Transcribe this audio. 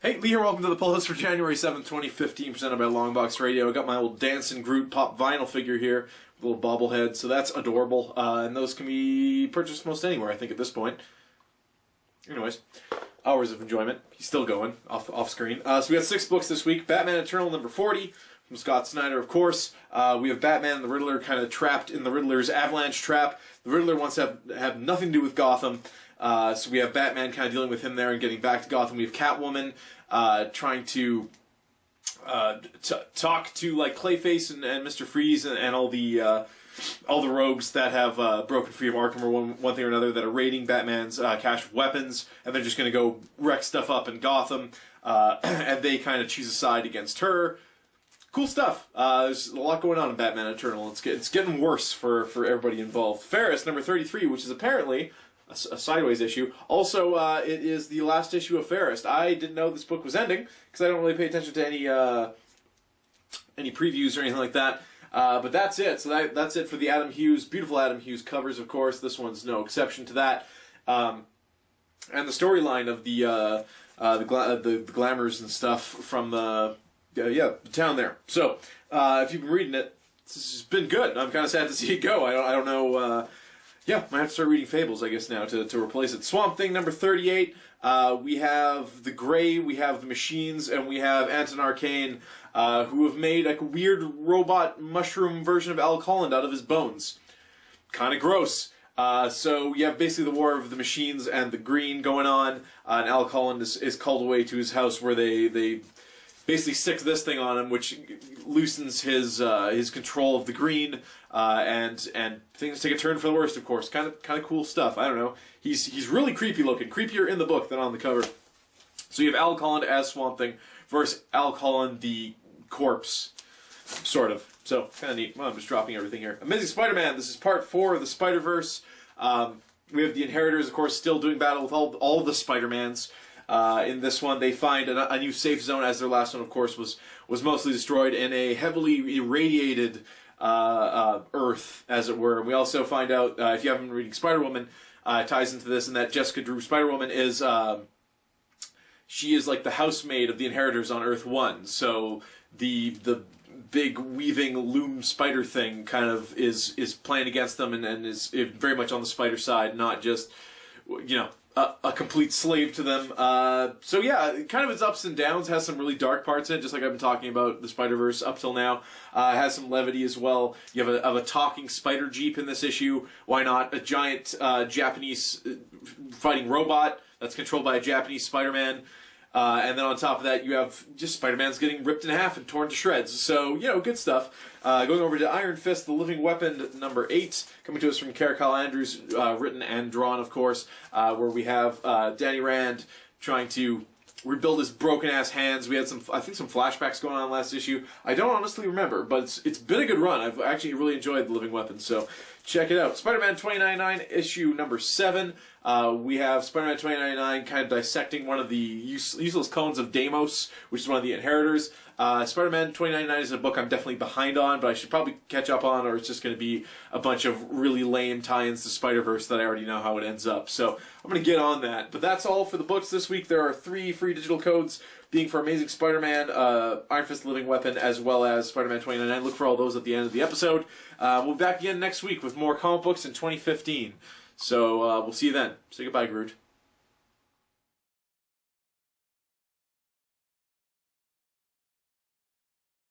Hey, Lee here, welcome to the pull list for January 7th, 2015, presented by Longbox Radio. I got my little Dancing Groot pop vinyl figure here, with a little bobblehead, so that's adorable. And those can be purchased most anywhere, I think, at this point. Anyways, hours of enjoyment. He's still going, off screen. So we got 6 books this week. Batman Eternal number 40, from Scott Snyder, of course. We have Batman and the Riddler kind of trapped in the Riddler's avalanche trap. The Riddler wants to have nothing to do with Gotham. So we have Batman kind of dealing with him there and getting back to Gotham. We have Catwoman trying to talk to like Clayface and Mr. Freeze and all the rogues that have broken free of Arkham or one thing or another that are raiding Batman's cache of weapons, and they're just going to go wreck stuff up in Gotham, and they kind of choose a side against her. Cool stuff. There's a lot going on in Batman Eternal. It's getting worse for everybody involved. Ferris, number 33, which is apparently a sideways issue. Also, it is the last issue of Ferris. I didn't know this book was ending because I don't really pay attention to any previews or anything like that. But that's it. So that's it for the Adam Hughes, beautiful Adam Hughes covers, of course. This one's no exception to that. And the storyline of the glamours and stuff from the town there. So if you've been reading it, it's been good. I'm kind of sad to see it go. I don't know. Yeah, might have to start reading Fables, I guess, now to replace it. Swamp Thing, number 38. We have the Grey, we have the Machines, and we have Anton Arcane, who have made like a weird robot mushroom version of Al Holland out of his bones. Kind of gross. So you have basically the War of the Machines and the Green going on, and Al Holland is called away to his house where they basically stick this thing on him, which loosens his control of the Green, and things take a turn for the worst. Of course, kind of cool stuff. I don't know. He's really creepy looking, creepier in the book than on the cover. So you have Al Holland as Swamp Thing versus Al Holland the corpse, sort of. So kind of neat. Well, I'm just dropping everything here. Amazing Spider-Man. This is part 4 of the Spider-Verse. We have the Inheritors, of course, still doing battle with all the Spider-Mans. In this one, they find a new safe zone, as their last one, of course, was mostly destroyed in a heavily irradiated Earth, as it were. And we also find out, if you haven't been reading Spider-Woman, it ties into this, and that Jessica Drew Spider-Woman is she is like the housemaid of the Inheritors on Earth 1. So the big weaving loom spider thing kind of is playing against them and is very much on the spider side, not just, you know, a complete slave to them. So yeah, kind of its ups and downs, has some really dark parts in it, just like I've been talking about the Spider-Verse up till now. Has some levity as well. You have a talking spider jeep in this issue. Why not? A giant Japanese fighting robot that's controlled by a Japanese Spider-Man. And then on top of that, you have just Spider-Man's getting ripped in half and torn to shreds. So, you know, good stuff. Going over to Iron Fist, The Living Weapon, number 8, coming to us from Kyle Andrews, written and drawn, of course, where we have Danny Rand trying to rebuild his broken-ass hands. We had I think some flashbacks going on last issue. I don't honestly remember, but it's been a good run. I've actually really enjoyed The Living Weapon, so check it out. Spider-Man 2099, issue number 7. We have Spider-Man 2099 kind of dissecting one of the useless clones of Deimos, which is one of the Inheritors. Spider-Man 2099 is a book I'm definitely behind on, but I should probably catch up on, or it's just going to be a bunch of really lame tie-ins to Spider-Verse that I already know how it ends up. So I'm going to get on that. But that's all for the books this week. There are 3 free digital codes, being for Amazing Spider-Man, Iron Fist Living Weapon, as well as Spider-Man 2099. Look for all those at the end of the episode. We'll be back again next week with more comic books in 2015. So we'll see you then. Say goodbye, Groot.